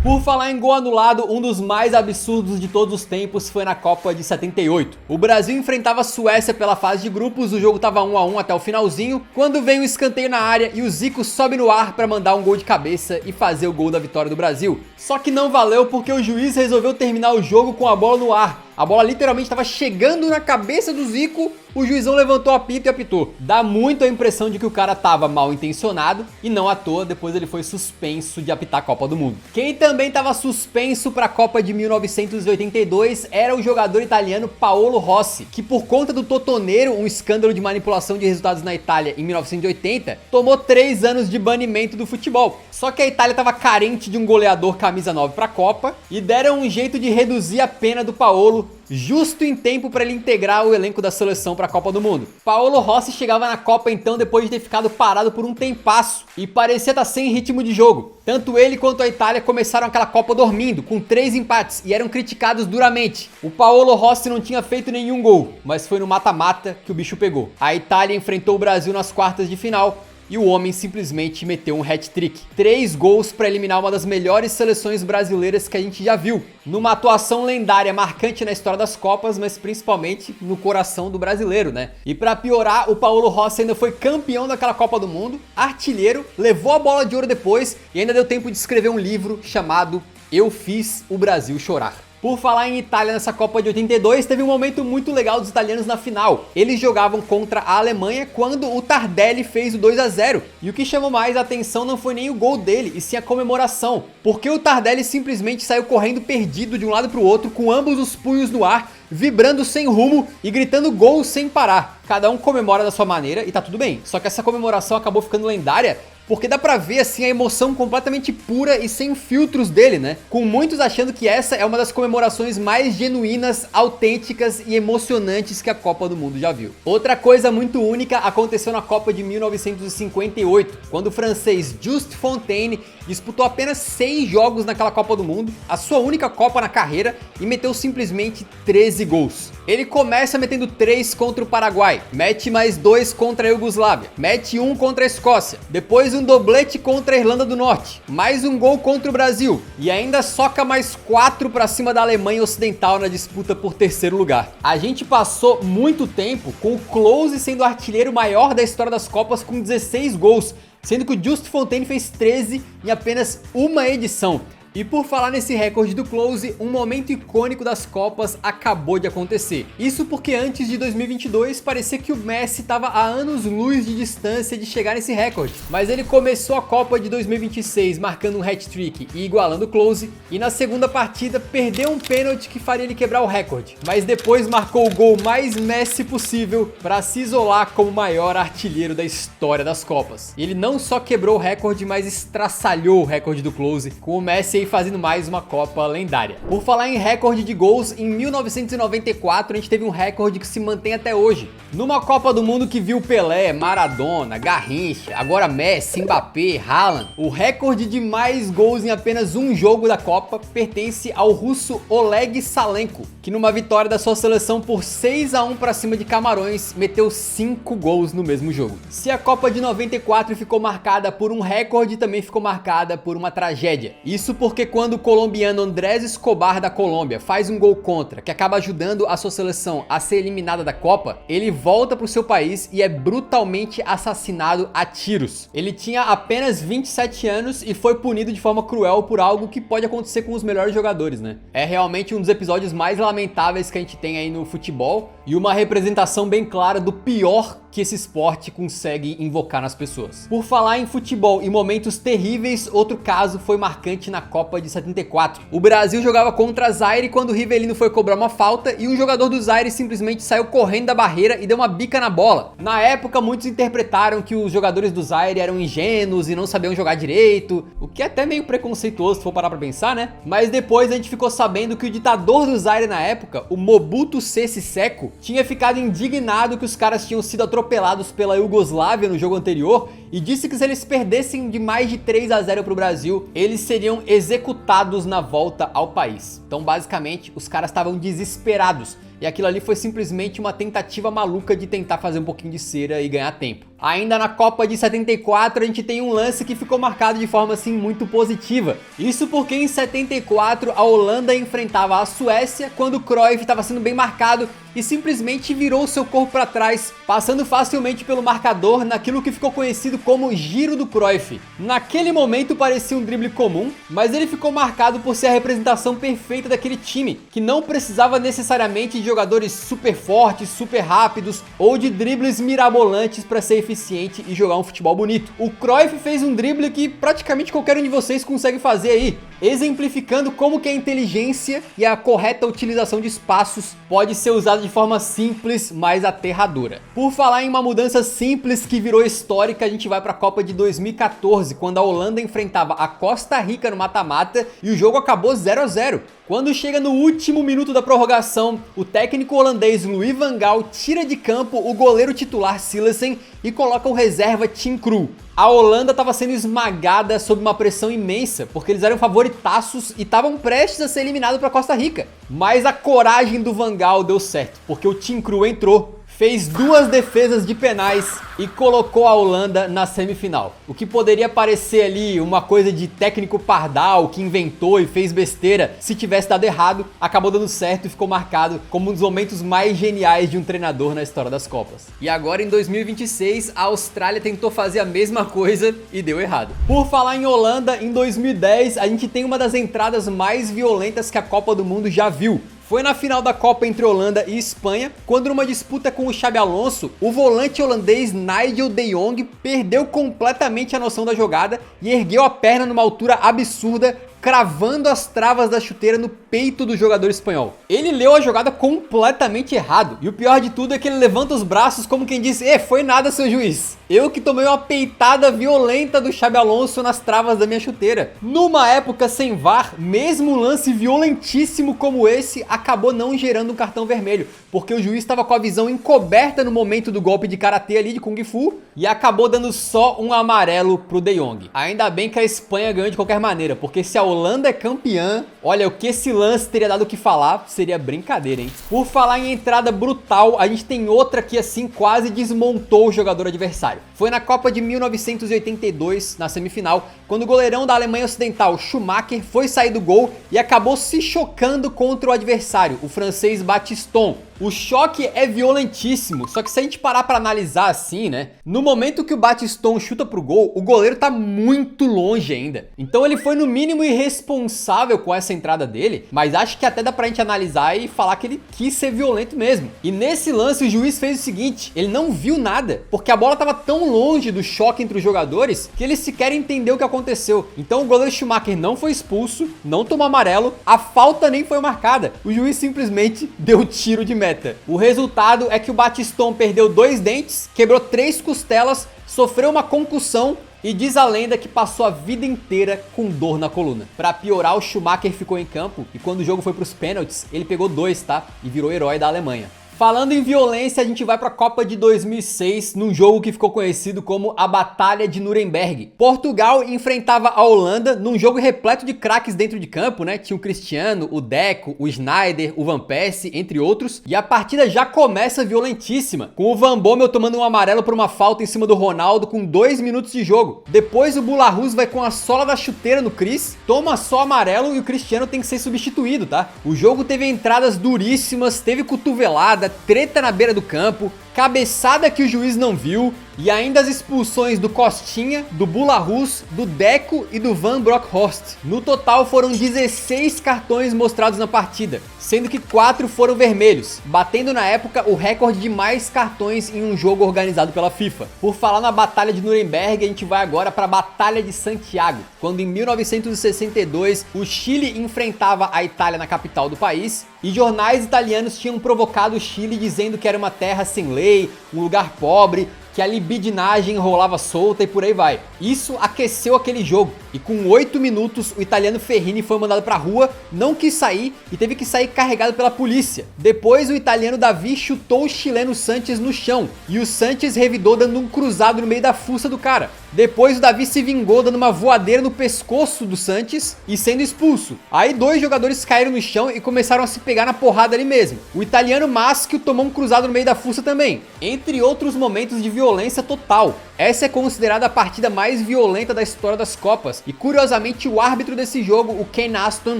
Por falar em gol anulado, um dos mais absurdos de todos os tempos foi na Copa de 78. O Brasil enfrentava a Suécia pela fase de grupos, o jogo tava 1-1 até o finalzinho, quando vem um escanteio na área e o Zico sobe no ar para mandar um gol de cabeça e fazer o gol da vitória do Brasil. Só que não valeu porque o juiz resolveu terminar o jogo com a bola no ar. A bola literalmente estava chegando na cabeça do Zico, o juizão levantou o apito e apitou. Dá muito a impressão de que o cara tava mal intencionado e não à toa, depois ele foi suspenso de apitar a Copa do Mundo. Quem também estava suspenso para a Copa de 1982 era o jogador italiano Paolo Rossi, que por conta do Totoneiro, um escândalo de manipulação de resultados na Itália em 1980, tomou 3 anos de banimento do futebol. Só que a Itália estava carente de um goleador camisa 9 para a Copa e deram um jeito de reduzir a pena do Paolo justo em tempo para ele integrar o elenco da seleção para a Copa do Mundo. Paolo Rossi chegava na Copa então depois de ter ficado parado por um tempasso e parecia estar sem ritmo de jogo. Tanto ele quanto a Itália começaram aquela Copa dormindo, com 3 empates e eram criticados duramente. O Paolo Rossi não tinha feito nenhum gol, mas foi no mata-mata que o bicho pegou. A Itália enfrentou o Brasil nas quartas de final e o homem simplesmente meteu um hat-trick. 3 gols para eliminar uma das melhores seleções brasileiras que a gente já viu. Numa atuação lendária, marcante na história das Copas, mas principalmente no coração do brasileiro, né? E para piorar, o Paolo Rossi ainda foi campeão daquela Copa do Mundo, artilheiro, levou a bola de ouro depois e ainda deu tempo de escrever um livro chamado Eu Fiz o Brasil Chorar. Por falar em Itália nessa Copa de 82, teve um momento muito legal dos italianos na final. Eles jogavam contra a Alemanha quando o Tardelli fez o 2-0. E o que chamou mais a atenção não foi nem o gol dele, e sim a comemoração. Porque o Tardelli simplesmente saiu correndo perdido de um lado para o outro, com ambos os punhos no ar, vibrando sem rumo e gritando gol sem parar. Cada um comemora da sua maneira e tá tudo bem. Só que essa comemoração acabou ficando lendária porque dá pra ver assim a emoção completamente pura e sem filtros dele, né? Com muitos achando que essa é uma das comemorações mais genuínas, autênticas e emocionantes que a Copa do Mundo já viu. Outra coisa muito única aconteceu na Copa de 1958, quando o francês Just Fontaine disputou apenas 6 jogos naquela Copa do Mundo, a sua única Copa na carreira, e meteu simplesmente 13 gols. Ele começa metendo 3 contra o Paraguai, mete mais 2 contra a Iugoslávia, mete 1 contra a Escócia, depois um doblete contra a Irlanda do Norte, mais um gol contra o Brasil e ainda soca mais 4 pra cima da Alemanha Ocidental na disputa por terceiro lugar. A gente passou muito tempo com o Klose sendo o artilheiro maior da história das Copas com 16 gols, sendo que o Just Fontaine fez 13 em apenas uma edição. E por falar nesse recorde do Klose, um momento icônico das Copas acabou de acontecer. Isso porque antes de 2022 parecia que o Messi estava a anos-luz de distância de chegar nesse recorde. Mas ele começou a Copa de 2026 marcando um hat-trick e igualando o Klose, e na segunda partida perdeu um pênalti que faria ele quebrar o recorde. Mas depois marcou o gol mais Messi possível para se isolar como o maior artilheiro da história das Copas. E ele não só quebrou o recorde, mas estraçalhou o recorde do Klose, com o Messi fazendo mais uma Copa lendária. Por falar em recorde de gols, em 1994 a gente teve um recorde que se mantém até hoje. Numa Copa do Mundo que viu Pelé, Maradona, Garrincha, agora Messi, Mbappé, Haaland, o recorde de mais gols em apenas um jogo da Copa pertence ao russo Oleg Salenko, que numa vitória da sua seleção por 6-1 para cima de Camarões, meteu 5 gols no mesmo jogo. Se a Copa de 94 ficou marcada por um recorde, também ficou marcada por uma tragédia. Isso porque quando o colombiano Andrés Escobar da Colômbia faz um gol contra, que acaba ajudando a sua seleção a ser eliminada da Copa, ele volta para o seu país e é brutalmente assassinado a tiros. Ele tinha apenas 27 anos e foi punido de forma cruel por algo que pode acontecer com os melhores jogadores, né? É realmente um dos episódios mais lamentáveis que a gente tem aí no futebol e uma representação bem clara do pior que esse esporte consegue invocar nas pessoas. Por falar em futebol e momentos terríveis, outro caso foi marcante na Copa de 74. O Brasil jogava contra Zaire quando o Rivelino foi cobrar uma falta e um jogador do Zaire simplesmente saiu correndo da barreira e deu uma bica na bola. Na época, muitos interpretaram que os jogadores do Zaire eram ingênuos e não sabiam jogar direito, o que é até meio preconceituoso se for parar pra pensar, né? Mas depois a gente ficou sabendo que o ditador do Zaire na época, o Mobutu Sese Seko, tinha ficado indignado que os caras tinham sido atropelados pela Iugoslávia no jogo anterior e disse que se eles perdessem de mais de 3-0 pro Brasil, eles seriam executados na volta ao país. Então basicamente os caras estavam desesperados e aquilo ali foi simplesmente uma tentativa maluca de tentar fazer um pouquinho de cera e ganhar tempo. Ainda na Copa de 74 a gente tem um lance que ficou marcado de forma assim muito positiva. Isso porque em 74 a Holanda enfrentava a Suécia quando o Cruyff estava sendo bem marcado e simplesmente virou seu corpo para trás, passando facilmente pelo marcador naquilo que ficou conhecido como giro do Cruyff. Naquele momento parecia um drible comum, mas ele ficou marcado por ser a representação perfeita daquele time, que não precisava necessariamente de jogadores super fortes, super rápidos ou de dribles mirabolantes para ser eficiente e jogar um futebol bonito. O Cruyff fez um drible que praticamente qualquer um de vocês consegue fazer aí, exemplificando como que a inteligência e a correta utilização de espaços pode ser usada de forma simples, mas aterradora. Por falar em uma mudança simples que virou histórica, a gente vai para a Copa de 2014, quando a Holanda enfrentava a Costa Rica no mata-mata e o jogo acabou 0-0. Quando chega no último minuto da prorrogação, o técnico holandês Louis van Gaal tira de campo o goleiro titular Silesen e coloca o reserva Tim Krul. A Holanda estava sendo esmagada sob uma pressão imensa, porque eles eram favoritaços e estavam prestes a ser eliminados para Costa Rica. Mas a coragem do Van Gaal deu certo, porque o Tim Krul entrou, fez 2 defesas de penais e colocou a Holanda na semifinal. O que poderia parecer ali uma coisa de técnico pardal que inventou e fez besteira, se tivesse dado errado, acabou dando certo e ficou marcado como um dos momentos mais geniais de um treinador na história das Copas. E agora em 2026, a Austrália tentou fazer a mesma coisa e deu errado. Por falar em Holanda, em 2010 a gente tem uma das entradas mais violentas que a Copa do Mundo já viu. Foi na final da Copa entre Holanda e Espanha, quando numa disputa com o Xabi Alonso, o volante holandês Nigel de Jong perdeu completamente a noção da jogada e ergueu a perna numa altura absurda, cravando as travas da chuteira no peito do jogador espanhol. Ele leu a jogada completamente errado, e o pior de tudo é que ele levanta os braços como quem diz: foi nada, seu juiz. Eu que tomei uma peitada violenta do Xabi Alonso nas travas da minha chuteira. Numa época sem VAR, mesmo um lance violentíssimo como esse acabou não gerando um cartão vermelho, porque o juiz estava com a visão encoberta no momento do golpe de karatê ali, de Kung Fu, e acabou dando só um amarelo pro De Jong. Ainda bem que a Espanha ganhou de qualquer maneira, porque se a Holanda é campeã, olha, o que esse lance teria dado o que falar, seria brincadeira, hein? Por falar em entrada brutal, a gente tem outra que assim quase desmontou o jogador adversário. Foi na Copa de 1982, na semifinal, quando o goleirão da Alemanha Ocidental, Schumacher, foi sair do gol e acabou se chocando contra o adversário, o francês Battiston. O choque é violentíssimo, só que se a gente parar pra analisar assim, né? No momento que o Battiston chuta pro gol, o goleiro tá muito longe ainda. Então ele foi no mínimo irresponsável com essa entrada dele, mas acho que até dá pra gente analisar e falar que ele quis ser violento mesmo. E nesse lance o juiz fez o seguinte, ele não viu nada, porque a bola tava tão longe do choque entre os jogadores que ele sequer entendeu o que aconteceu. Então o goleiro Schumacher não foi expulso, não tomou amarelo, a falta nem foi marcada. O juiz simplesmente deu tiro de meta. O resultado é que o Battiston perdeu 2 dentes, quebrou 3 costelas, sofreu uma concussão e diz a lenda que passou a vida inteira com dor na coluna. Pra piorar, o Schumacher ficou em campo e quando o jogo foi pros pênaltis, ele pegou 2, tá? E virou herói da Alemanha. Falando em violência, a gente vai para a Copa de 2006, num jogo que ficou conhecido como a Batalha de Nuremberg. Portugal enfrentava a Holanda num jogo repleto de craques dentro de campo, né? Tinha o Cristiano, o Deco, o Sneijder, o Van Persie, entre outros. E a partida já começa violentíssima, com o Van Bommel tomando um amarelo por uma falta em cima do Ronaldo com 2 minutos de jogo. Depois o Boulahrouz vai com a sola da chuteira no Chris, toma só amarelo e o Cristiano tem que ser substituído, tá? O jogo teve entradas duríssimas, teve cotovelada, treta na beira do campo, cabeçada que o juiz não viu, E ainda as expulsões do Costinha, do Bula Rus, do Deco e do Van Bronckhorst. No total foram 16 cartões mostrados na partida, sendo que 4 foram vermelhos, batendo na época o recorde de mais cartões em um jogo organizado pela FIFA. Por falar na Batalha de Nuremberg, a gente vai agora para a Batalha de Santiago, quando em 1962 o Chile enfrentava a Itália na capital do país, e jornais italianos tinham provocado o Chile dizendo que era uma terra sem lei, um lugar pobre, que a libidinagem rolava solta e por aí vai. Isso aqueceu aquele jogo, e com 8 minutos o italiano Ferrini foi mandado pra rua, não quis sair e teve que sair carregado pela polícia. Depois o italiano Davi chutou o chileno Sanches no chão, e o Sanches revidou dando um cruzado no meio da fuça do cara. Depois o Davi se vingou dando uma voadeira no pescoço do Sanches e sendo expulso. Aí 2 jogadores caíram no chão e começaram a se pegar na porrada ali mesmo. O italiano Maschio tomou um cruzado no meio da fuça também, entre outros momentos de violência total. Essa é considerada a partida mais violenta da história das Copas, e curiosamente o árbitro desse jogo, o Ken Aston,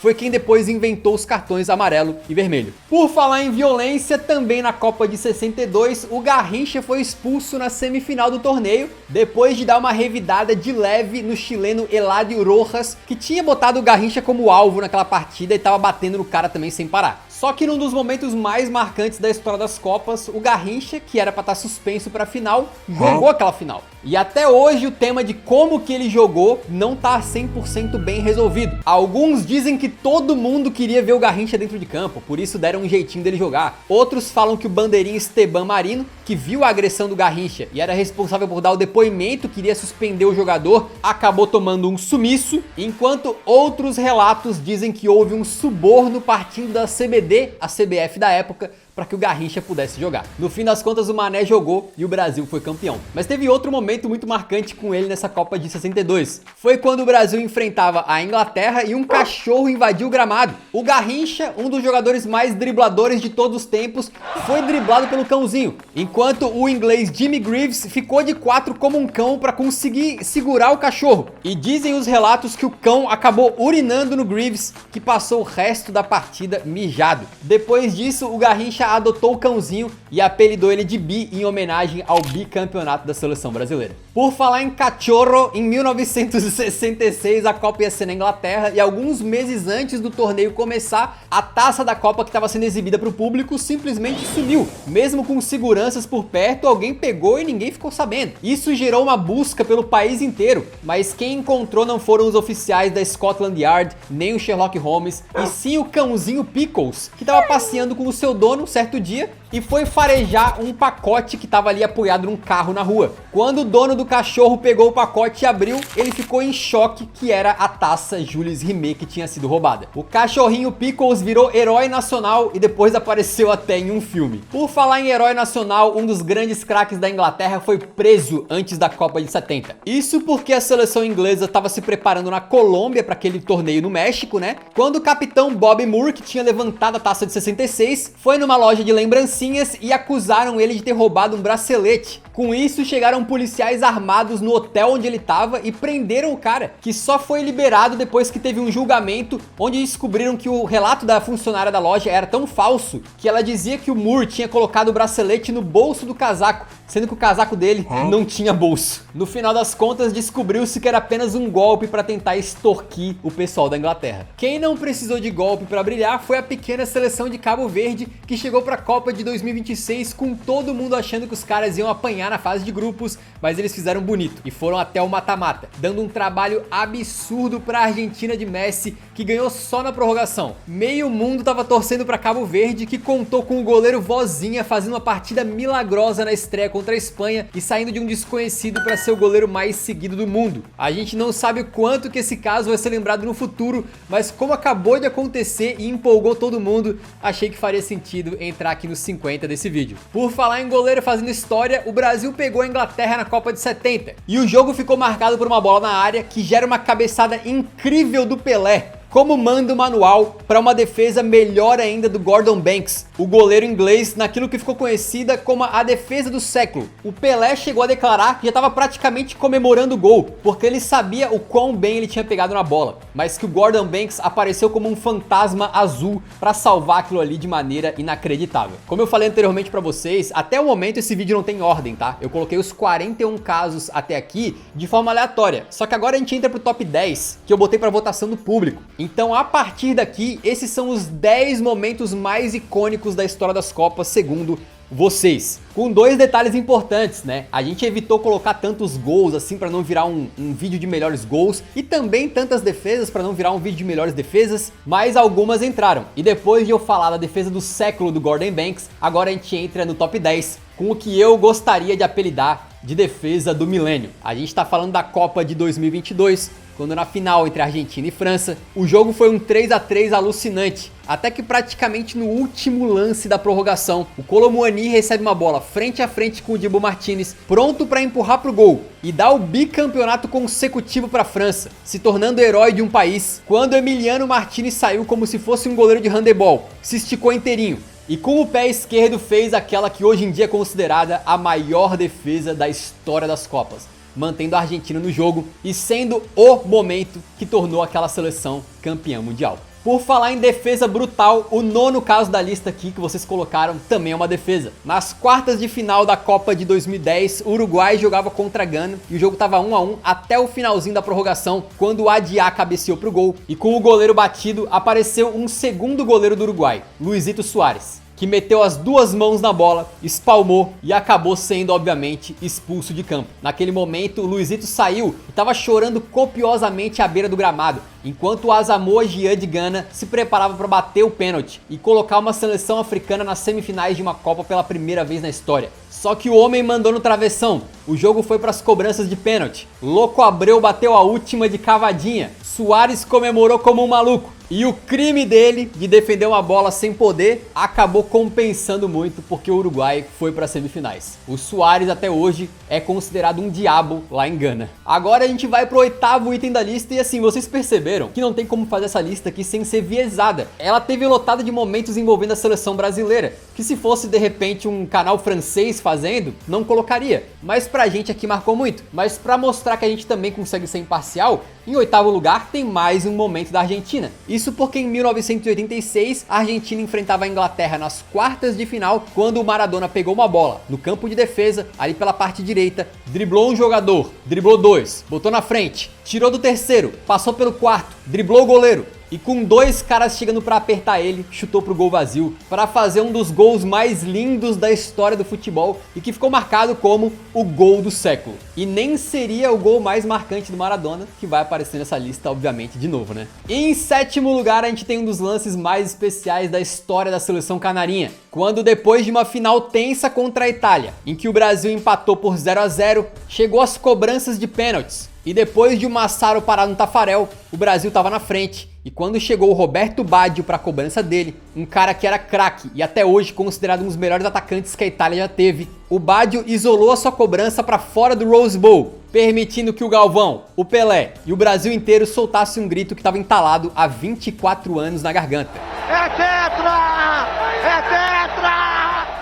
foi quem depois inventou os cartões amarelo e vermelho. Por falar em violência, também na Copa de 62, o Garrincha foi expulso na semifinal do torneio, depois de dar uma revidada de leve no chileno Eladio Rojas, que tinha botado o Garrincha como alvo naquela partida e tava batendo no cara também sem parar. Só que num dos momentos mais marcantes da história das Copas, o Garrincha, que era pra estar suspenso pra final, jogou aquela final. E até hoje o tema de como que ele jogou não tá 100% bem resolvido. Alguns dizem que todo mundo queria ver o Garrincha dentro de campo, por isso deram um jeitinho dele jogar. Outros falam que o bandeirinha Esteban Marino, que viu a agressão do Garrincha e era responsável por dar o depoimento que iria suspender o jogador, acabou tomando um sumiço, enquanto outros relatos dizem que houve um suborno partindo da CBD, a CBF da época, para que o Garrincha pudesse jogar. No fim das contas, o Mané jogou e o Brasil foi campeão. Mas teve outro momento muito marcante com ele nessa Copa de 62. Foi quando o Brasil enfrentava a Inglaterra e um cachorro invadiu o gramado. O Garrincha, um dos jogadores mais dribladores de todos os tempos, foi driblado pelo cãozinho, enquanto o inglês Jimmy Greaves ficou de 4 como um cão para conseguir segurar o cachorro. E dizem os relatos que o cão acabou urinando no Greaves, que passou o resto da partida mijado. Depois disso, o Garrincha adotou o cãozinho e apelidou ele de Bi em homenagem ao bicampeonato da seleção brasileira. Por falar em cachorro, em 1966 a Copa ia ser na Inglaterra e alguns meses antes do torneio começar, a taça da Copa que estava sendo exibida para o público simplesmente sumiu. Mesmo com seguranças por perto, alguém pegou e ninguém ficou sabendo. Isso gerou uma busca pelo país inteiro, mas quem encontrou não foram os oficiais da Scotland Yard, nem o Sherlock Holmes, e sim o cãozinho Pickles, que estava passeando com o seu dono certo dia e foi farejar um pacote que estava ali apoiado num carro na rua. Quando o dono do cachorro pegou o pacote e abriu, ele ficou em choque que era a taça Jules Rimet que tinha sido roubada. O cachorrinho Pickles virou herói nacional e depois apareceu até em um filme. Por falar em herói nacional, um dos grandes craques da Inglaterra foi preso antes da Copa de 70. Isso porque a seleção inglesa estava se preparando na Colômbia para aquele torneio no México, né? Quando o capitão Bob Moore, que tinha levantado a taça de 66, foi numa loja de lembrancinhas e acusaram ele de ter roubado um bracelete. Com isso, chegaram policiais armados no hotel onde ele estava e prenderam o cara, que só foi liberado depois que teve um julgamento onde descobriram que o relato da funcionária da loja era tão falso que ela dizia que o Moore tinha colocado o bracelete no bolso do casaco, sendo que o casaco dele não tinha bolso. No final das contas, descobriu-se que era apenas um golpe para tentar extorquir o pessoal da Inglaterra. Quem não precisou de golpe para brilhar foi a pequena seleção de Cabo Verde, que chegou para a Copa de 2026 com todo mundo achando que os caras iam apanhar na fase de grupos, mas eles fizeram bonito e foram até o mata-mata, dando um trabalho absurdo para a Argentina de Messi, que ganhou só na prorrogação. Meio mundo tava torcendo para Cabo Verde, que contou com o goleiro Vozinha fazendo uma partida milagrosa na estreia contra a Espanha e saindo de um desconhecido para ser o goleiro mais seguido do mundo. A gente não sabe o quanto que esse caso vai ser lembrado no futuro, mas como acabou de acontecer e empolgou todo mundo, achei que faria sentido entrar aqui nos 50 desse vídeo. Por falar em goleiro fazendo história, o Brasil pegou a Inglaterra na Copa de 70 e o jogo ficou marcado por uma bola na área que gera uma cabeçada incrível do Pelé. Como manda o manual para uma defesa melhor ainda do Gordon Banks, o goleiro inglês, naquilo que ficou conhecida como a defesa do século. O Pelé chegou a declarar que já estava praticamente comemorando o gol, porque ele sabia o quão bem ele tinha pegado na bola, mas que o Gordon Banks apareceu como um fantasma azul para salvar aquilo ali de maneira inacreditável. Como eu falei anteriormente para vocês, até o momento esse vídeo não tem ordem, tá? Eu coloquei os 41 casos até aqui de forma aleatória, só que agora a gente entra pro top 10, que eu botei para votação do público. Então, a partir daqui, esses são os 10 momentos mais icônicos da história das Copas, segundo vocês. Com dois detalhes importantes, né? A gente evitou colocar tantos gols assim para não virar um vídeo de melhores gols e também tantas defesas para não virar um vídeo de melhores defesas, mas algumas entraram. E depois de eu falar da defesa do século do Gordon Banks, agora a gente entra no top 10 com o que eu gostaria de apelidar de defesa do milênio. A gente tá falando da Copa de 2022, quando na final entre Argentina e França, o jogo foi um 3-3 alucinante, até que praticamente no último lance da prorrogação, o Kolo Muani recebe uma bola frente a frente com o Dibu Martínez, pronto para empurrar pro gol e dá o bicampeonato consecutivo para a França, se tornando herói de um país, quando Emiliano Martínez saiu como se fosse um goleiro de handebol, se esticou inteirinho e com o pé esquerdo fez aquela que hoje em dia é considerada a maior defesa da história das Copas, mantendo a Argentina no jogo e sendo o momento que tornou aquela seleção campeã mundial. Por falar em defesa brutal, o nono caso da lista aqui que vocês colocaram também é uma defesa. Nas quartas de final da Copa de 2010, o Uruguai jogava contra a Gana e o jogo tava 1-1 até o finalzinho da prorrogação, quando o Adiá cabeceou pro gol e com o goleiro batido apareceu um segundo goleiro do Uruguai, Luizito Soares, que meteu as duas mãos na bola, espalmou e acabou sendo, obviamente, expulso de campo. Naquele momento, o Luizito saiu e estava chorando copiosamente à beira do gramado, enquanto o Asamoah Gyan de Gana se preparava para bater o pênalti e colocar uma seleção africana nas semifinais de uma Copa pela primeira vez na história. Só que o homem mandou no travessão, o jogo foi para as cobranças de pênalti, Louco Abreu bateu a última de cavadinha, Soares comemorou como um maluco, e o crime dele de defender uma bola sem poder acabou compensando muito porque o Uruguai foi para as semifinais. O Soares até hoje é considerado um diabo lá em Gana. Agora a gente vai pro oitavo item da lista e assim, vocês perceberam que não tem como fazer essa lista aqui sem ser viesada. Ela teve lotada de momentos envolvendo a seleção brasileira, que se fosse de repente um canal francês fazendo, não colocaria. Mas pra gente aqui marcou muito. Mas pra mostrar que a gente também consegue ser imparcial, em oitavo lugar tem mais um momento da Argentina. Isso porque em 1986 a Argentina enfrentava a Inglaterra nas quartas de final, quando o Maradona pegou uma bola no campo de defesa, ali pela parte direita, driblou um jogador, driblou dois, botou na frente, tirou do terceiro, passou pelo quarto, driblou o goleiro. E com dois caras chegando pra apertar ele, chutou pro gol vazio para fazer um dos gols mais lindos da história do futebol e que ficou marcado como o gol do século. E nem seria o gol mais marcante do Maradona, que vai aparecer nessa lista, obviamente, de novo, né? E em sétimo lugar, a gente tem um dos lances mais especiais da história da seleção canarinha, quando depois de uma final tensa contra a Itália, em que o Brasil empatou por 0-0, chegou às cobranças de pênaltis. E depois de o Massaro parar no Tafarel, o Brasil estava na frente. E quando chegou o Roberto Baggio para a cobrança dele, um cara que era craque e até hoje considerado um dos melhores atacantes que a Itália já teve, o Baggio isolou a sua cobrança para fora do Rose Bowl, permitindo que o Galvão, o Pelé e o Brasil inteiro soltassem um grito que estava entalado há 24 anos na garganta. É tetra! É tetra!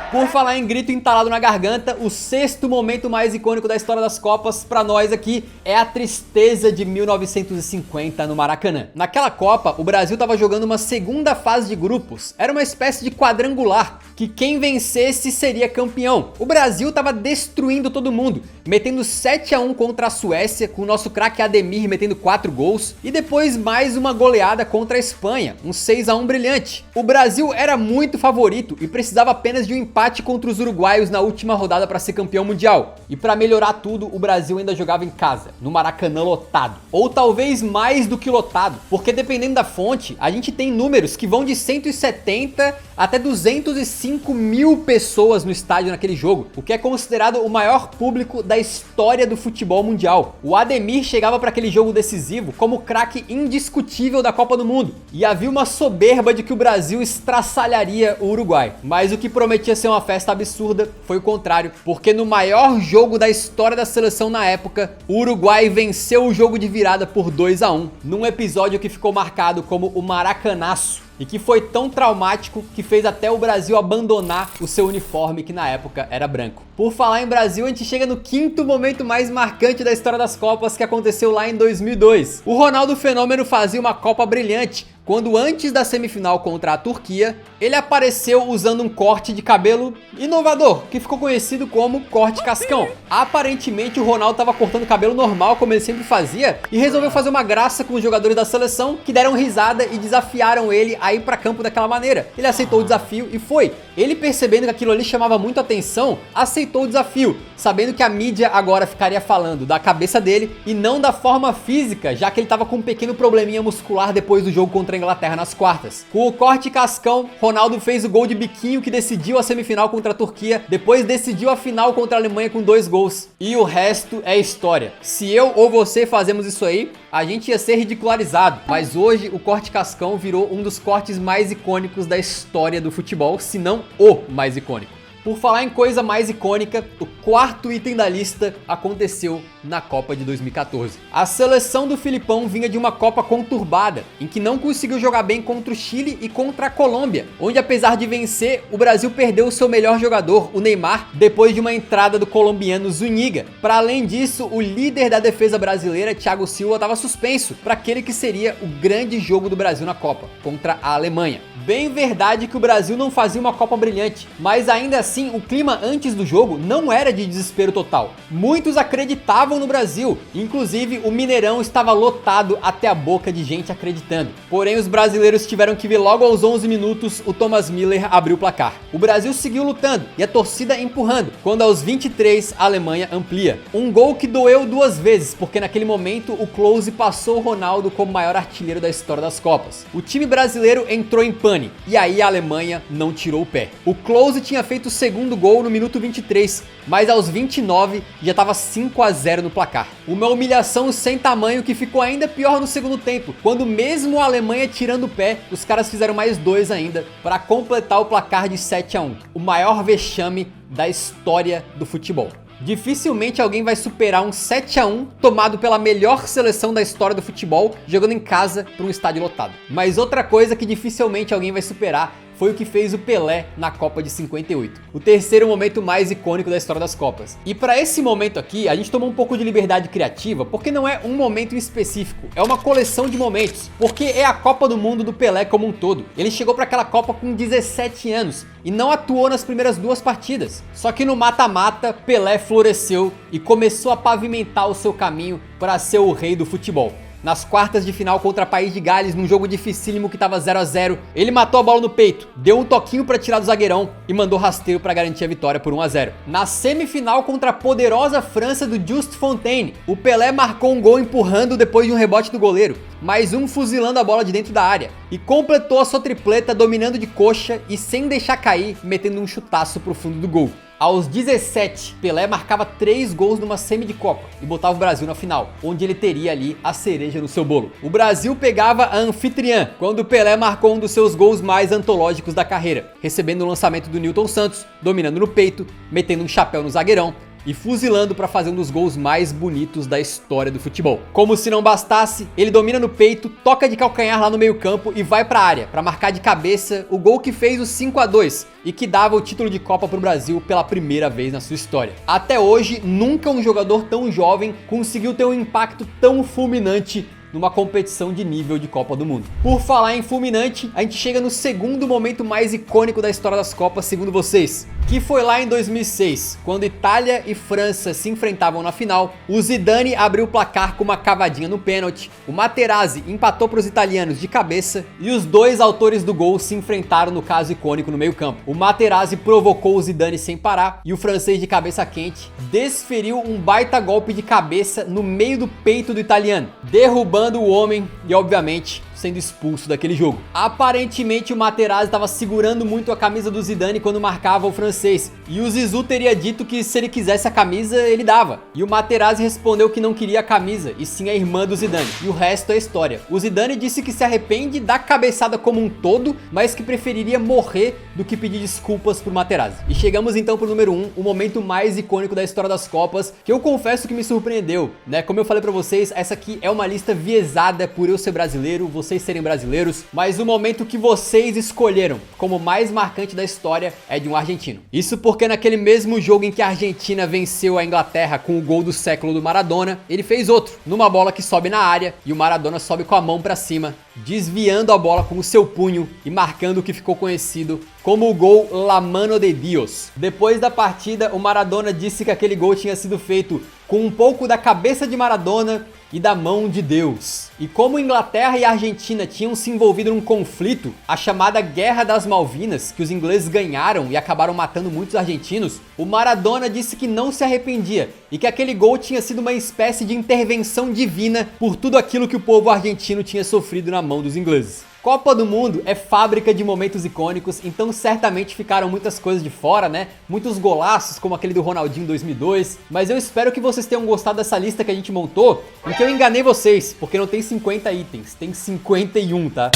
Por falar em grito entalado na garganta, o sexto momento mais icônico da história das Copas pra nós aqui é a tristeza de 1950 no Maracanã. Naquela Copa, o Brasil estava jogando uma segunda fase de grupos, era uma espécie de quadrangular, que quem vencesse seria campeão. O Brasil estava destruindo todo mundo, metendo 7-1 contra a Suécia, com o nosso craque Ademir metendo 4 gols, e depois mais uma goleada contra a Espanha, um 6-1 brilhante. O Brasil era muito favorito e precisava apenas de um empate contra os uruguaios na última rodada para ser campeão mundial. E para melhorar tudo, o Brasil ainda jogava em casa, no Maracanã lotado. Ou talvez mais do que lotado, porque dependendo da fonte, a gente tem números que vão de 170 até 205 mil pessoas no estádio naquele jogo, o que é considerado o maior público da história do futebol mundial. O Ademir chegava para aquele jogo decisivo como craque indiscutível da Copa do Mundo, e havia uma soberba de que o Brasil estraçalharia o Uruguai. Mas o que prometia ser uma festa absurda foi o contrário, porque no maior jogo jogo da história da seleção na época, o Uruguai venceu o jogo de virada por 2-1, num episódio que ficou marcado como o Maracanaço, e que foi tão traumático que fez até o Brasil abandonar o seu uniforme, que na época era branco. Por falar em Brasil, a gente chega no quinto momento mais marcante da história das Copas, que aconteceu lá em 2002. O Ronaldo Fenômeno fazia uma Copa brilhante, quando antes da semifinal contra a Turquia, ele apareceu usando um corte de cabelo inovador, que ficou conhecido como corte cascão. Aparentemente o Ronaldo estava cortando o cabelo normal, como ele sempre fazia, e resolveu fazer uma graça com os jogadores da seleção, que deram risada e desafiaram ele a ir para campo daquela maneira. Ele aceitou o desafio e foi. Ele, percebendo que aquilo ali chamava muito atenção, aceitou o desafio, sabendo que a mídia agora ficaria falando da cabeça dele e não da forma física, já que ele estava com um pequeno probleminha muscular depois do jogo contra a Inglaterra nas quartas. Com o corte cascão, Ronaldo fez o gol de biquinho que decidiu a semifinal contra a Turquia, depois decidiu a final contra a Alemanha com 2 gols. E o resto é história. Se eu ou você fazemos isso aí, a gente ia ser ridicularizado. Mas hoje o corte cascão virou um dos cortes mais icônicos da história do futebol, se não o mais icônico. Por falar em coisa mais icônica, o quarto item da lista aconteceu na Copa de 2014. A seleção do Filipão vinha de uma Copa conturbada, em que não conseguiu jogar bem contra o Chile e contra a Colômbia, onde apesar de vencer, o Brasil perdeu o seu melhor jogador, o Neymar, depois de uma entrada do colombiano Zúñiga. Para além disso, o líder da defesa brasileira, Thiago Silva, estava suspenso para aquele que seria o grande jogo do Brasil na Copa, contra a Alemanha. Bem verdade que o Brasil não fazia uma Copa brilhante, mas ainda assim o clima antes do jogo não era de desespero total. Muitos acreditavam no Brasil, inclusive o Mineirão estava lotado até a boca de gente acreditando. Porém os brasileiros tiveram que ver logo aos 11 minutos o Thomas Müller abrir o placar. O Brasil seguiu lutando e a torcida empurrando, quando aos 23 a Alemanha amplia. Um gol que doeu 2 vezes, porque naquele momento o Klose passou o Ronaldo como maior artilheiro da história das Copas. O time brasileiro entrou em pânico. E aí a Alemanha não tirou o pé. O Klose tinha feito o segundo gol no minuto 23, mas aos 29 já estava 5-0 no placar. Uma humilhação sem tamanho que ficou ainda pior no segundo tempo, quando mesmo a Alemanha tirando o pé, os caras fizeram mais 2 ainda para completar o placar de 7-1. O maior vexame da história do futebol. Dificilmente alguém vai superar um 7-1 tomado pela melhor seleção da história do futebol, jogando em casa para um estádio lotado. Mas outra coisa que dificilmente alguém vai superar foi o que fez o Pelé na Copa de 58. O terceiro momento mais icônico da história das Copas. E para esse momento aqui, a gente tomou um pouco de liberdade criativa, porque não é um momento em específico, é uma coleção de momentos, porque é a Copa do Mundo do Pelé como um todo. Ele chegou para aquela Copa com 17 anos e não atuou nas primeiras 2 partidas. Só que no mata-mata, Pelé floresceu e começou a pavimentar o seu caminho para ser o rei do futebol. Nas quartas de final contra o País de Gales, num jogo dificílimo que estava 0-0, ele matou a bola no peito, deu um toquinho para tirar do zagueirão e mandou rasteiro para garantir a vitória por 1-0. Na semifinal contra a poderosa França do Just Fontaine, o Pelé marcou um gol empurrando depois de um rebote do goleiro, mais um fuzilando a bola de dentro da área, e completou a sua tripleta dominando de coxa e sem deixar cair, metendo um chutaço pro fundo do gol. Aos 17, Pelé marcava 3 gols numa semi de Copa e botava o Brasil na final, onde ele teria ali a cereja no seu bolo. O Brasil pegava a anfitriã, quando Pelé marcou um dos seus gols mais antológicos da carreira, recebendo o lançamento do Nilton Santos, dominando no peito, metendo um chapéu no zagueirão e fuzilando para fazer um dos gols mais bonitos da história do futebol. Como se não bastasse, ele domina no peito, toca de calcanhar lá no meio-campo e vai para a área para marcar de cabeça o gol que fez o 5-2 e que dava o título de Copa para o Brasil pela primeira vez na sua história. Até hoje, nunca um jogador tão jovem conseguiu ter um impacto tão fulminante numa competição de nível de Copa do Mundo. Por falar em fulminante, a gente chega no segundo momento mais icônico da história das Copas, segundo vocês, que foi lá em 2006, quando Itália e França se enfrentavam na final. O Zidane abriu o placar com uma cavadinha no pênalti, o Materazzi empatou para os italianos de cabeça e os 2 autores do gol se enfrentaram no caso icônico no meio-campo. O Materazzi provocou o Zidane sem parar e o francês de cabeça quente desferiu um baita golpe de cabeça no meio do peito do italiano, derrubando o homem e, obviamente, sendo expulso daquele jogo. Aparentemente o Materazzi estava segurando muito a camisa do Zidane quando marcava o francês, E o Zizou teria dito que se ele quisesse a camisa, ele dava. E o Materazzi respondeu que não queria a camisa, e sim a irmã do Zidane. E o resto é história. O Zidane disse que se arrepende da cabeçada como um todo, mas que preferiria morrer do que pedir desculpas pro Materazzi. E chegamos então pro número 1, o momento mais icônico da história das Copas, que eu confesso que me surpreendeu, né? Como eu falei pra vocês, essa aqui é uma lista viesada por eu ser brasileiro, vocês serem brasileiros, mas o momento que vocês escolheram como mais marcante da história é de um argentino. Isso porque naquele mesmo jogo em que a Argentina venceu a Inglaterra com o gol do século do Maradona, ele fez outro, numa bola que sobe na área e o Maradona sobe com a mão pra cima, desviando a bola com o seu punho e marcando o que ficou conhecido como o gol La Mano de Dios. Depois da partida, o Maradona disse que aquele gol tinha sido feito com um pouco da cabeça de Maradona e da mão de Deus. E como Inglaterra e Argentina tinham se envolvido num conflito, a chamada Guerra das Malvinas, que os ingleses ganharam e acabaram matando muitos argentinos, o Maradona disse que não se arrependia e que aquele gol tinha sido uma espécie de intervenção divina por tudo aquilo que o povo argentino tinha sofrido na mão dos ingleses. Copa do Mundo é fábrica de momentos icônicos, então certamente ficaram muitas coisas de fora, né? Muitos golaços, como aquele do Ronaldinho em 2002. Mas eu espero que vocês tenham gostado dessa lista que a gente montou, em que eu enganei vocês, porque não tem 50 itens, tem 51, tá?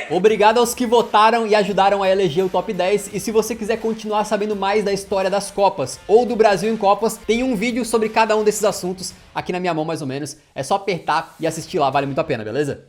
Obrigado aos que votaram e ajudaram a eleger o top 10, e se você quiser continuar sabendo mais da história das Copas ou do Brasil em Copas, tem um vídeo sobre cada um desses assuntos aqui na minha mão mais ou menos, é só apertar e assistir lá, vale muito a pena, beleza?